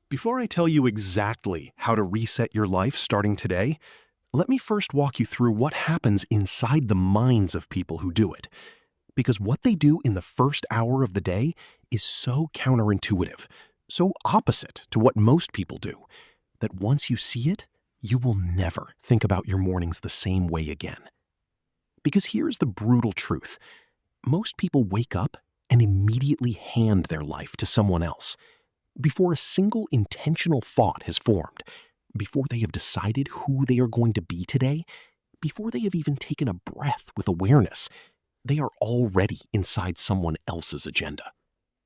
Before I tell you exactly how to reset your life starting today, let me first walk you through what happens inside the minds of people who do it. Because what they do in the first hour of the day is so counterintuitive, so opposite to what most people do, that once you see it, you will never think about your mornings the same way again. Because here's the brutal truth. Most people wake up and immediately hand their life to someone else before a single intentional thought has formed, before they have decided who they are going to be today, before they have even taken a breath with awareness. They are already inside someone else's agenda.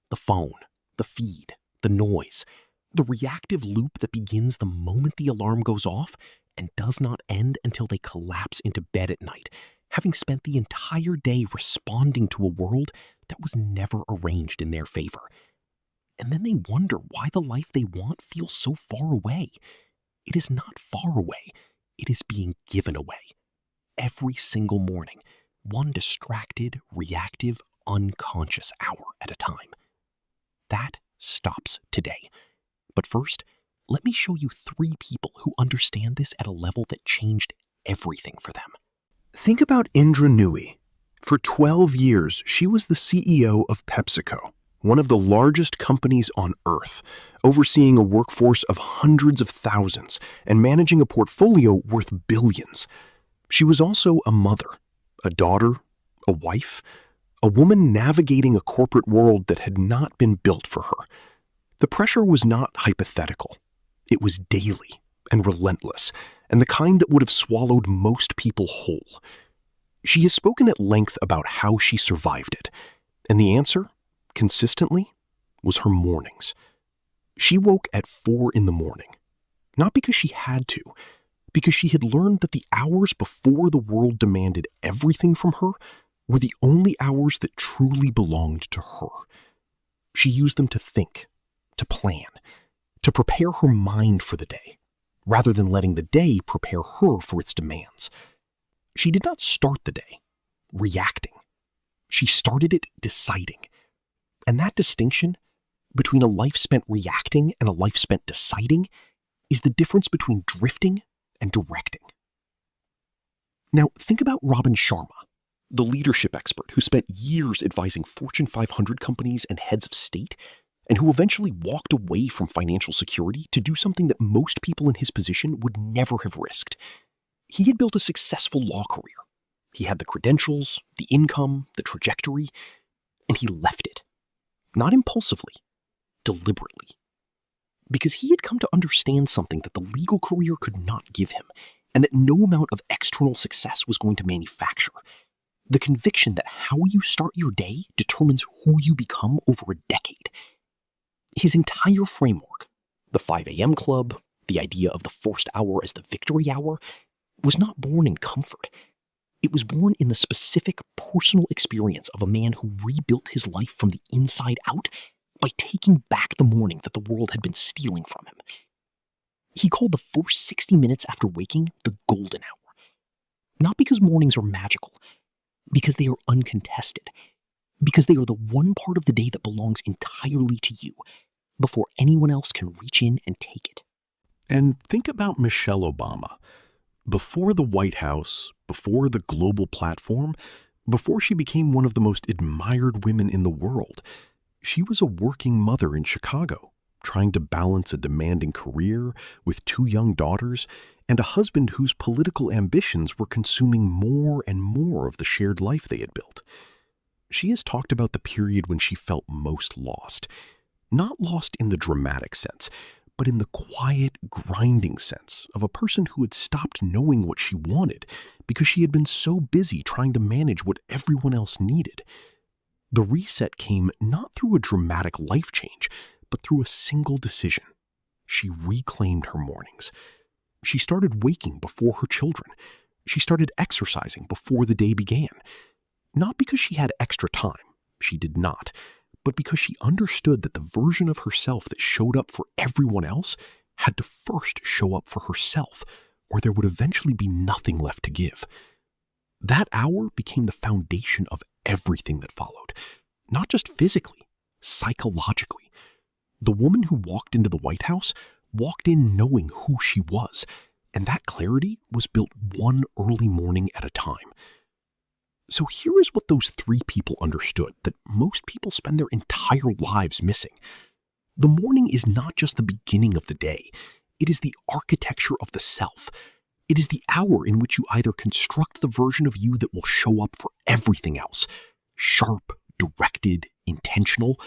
The phone, the feed, the noise, the reactive loop that begins the moment the alarm goes off and does not end until they collapse into bed at night, having spent the entire day responding to a world that was never arranged in their favor. And then they wonder why the life they want feels so far away. It is not far away. It is being given away. Every single morning, one distracted, reactive, unconscious hour at a time. That stops today. But first, let me show you 3 people who understand this at a level that changed everything for them. Think about Indra Nooyi. For 12 years, she was the CEO of PepsiCo, one of the largest companies on Earth, overseeing a workforce of hundreds of thousands and managing a portfolio worth billions. She was also a mother, a daughter, a wife, a woman navigating a corporate world that had not been built for her. The pressure was not hypothetical. It was daily and relentless, and the kind that would have swallowed most people whole. She has spoken at length about how she survived it, and the answer, consistently, was her mornings. She woke at 4 in the morning, not because she had to, because she had learned that the hours before the world demanded everything from her were the only hours that truly belonged to her. She used them to think, to plan, to prepare her mind for the day, rather than letting the day prepare her for its demands. She did not start the day reacting. She started it deciding. And that distinction between a life spent reacting and a life spent deciding is the difference between drifting and directing. Now, think about Robin Sharma, the leadership expert who spent years advising Fortune 500 companies and heads of state, and who eventually walked away from financial security to do something that most people in his position would never have risked. He had built a successful law career. He had the credentials, the income, the trajectory, and he left it. Not impulsively, deliberately. Because he had come to understand something that the legal career could not give him, and that no amount of external success was going to manufacture. The conviction that how you start your day determines who you become over a decade. His entire framework, the 5 a.m. club, the idea of the first hour as the victory hour, was not born in comfort. It was born in the specific personal experience of a man who rebuilt his life from the inside out by taking back the morning that the world had been stealing from him. He called the first 60 minutes after waking the golden hour. Not because mornings are magical, because they are uncontested, because they are the one part of the day that belongs entirely to you, before anyone else can reach in and take it. And think about Michelle Obama. Before the White House, before the global platform, before she became one of the most admired women in the world, she was a working mother in Chicago, trying to balance a demanding career with 2 young daughters and a husband whose political ambitions were consuming more and more of the shared life they had built. She has talked about the period when she felt most lost, not lost in the dramatic sense, but in the quiet, grinding sense of a person who had stopped knowing what she wanted because she had been so busy trying to manage what everyone else needed. The reset came not through a dramatic life change, but through a single decision. She reclaimed her mornings. She started waking before her children. She started exercising before the day began. Not because she had extra time, she did not, but because she understood that the version of herself that showed up for everyone else had to first show up for herself, or there would eventually be nothing left to give. That hour became the foundation of everything that followed, not just physically, psychologically. The woman who walked into the White House walked in knowing who she was, and that clarity was built one early morning at a time. So here is what those three people understood that most people spend their entire lives missing. The morning is not just the beginning of the day. It is the architecture of the self. It is the hour in which you either construct the version of you that will show up for everything else, sharp, directed, intentional,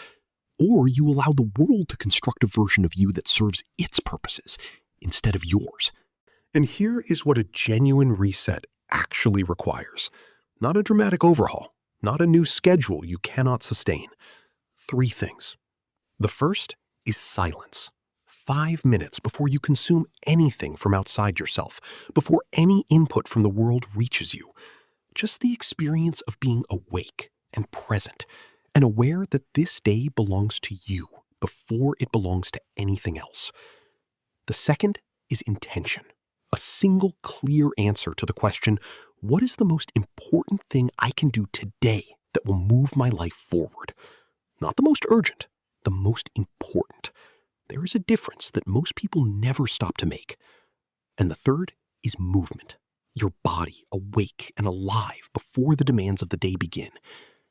or you allow the world to construct a version of you that serves its purposes instead of yours. And here is what a genuine reset actually requires. Not a dramatic overhaul, not a new schedule you cannot sustain. Three things. The first is silence. 5 minutes before you consume anything from outside yourself, before any input from the world reaches you. Just the experience of being awake and present and aware that this day belongs to you before it belongs to anything else. The second is intention. A single clear answer to the question, what is the most important thing I can do today that will move my life forward? Not the most urgent, the most important. There is a difference that most people never stop to make. And the third is movement. Your body awake and alive before the demands of the day begin.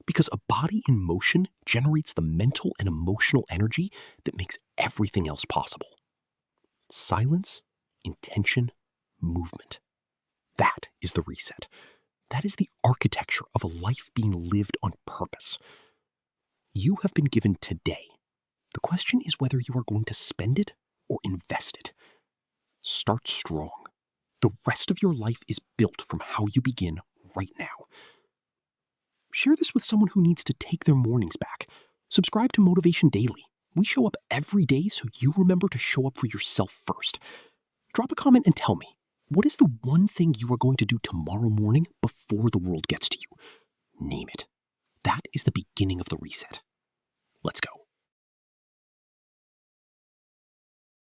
Because a body in motion generates the mental and emotional energy that makes everything else possible. Silence, intention, movement. That is the reset. That is the architecture of a life being lived on purpose. You have been given today. The question is whether you are going to spend it or invest it. Start strong. The rest of your life is built from how you begin right now. Share this with someone who needs to take their mornings back. Subscribe to Motivation Daily. We show up every day so you remember to show up for yourself first. Drop a comment and tell me, what is the one thing you are going to do tomorrow morning before the world gets to you? Name it. That is the beginning of the reset.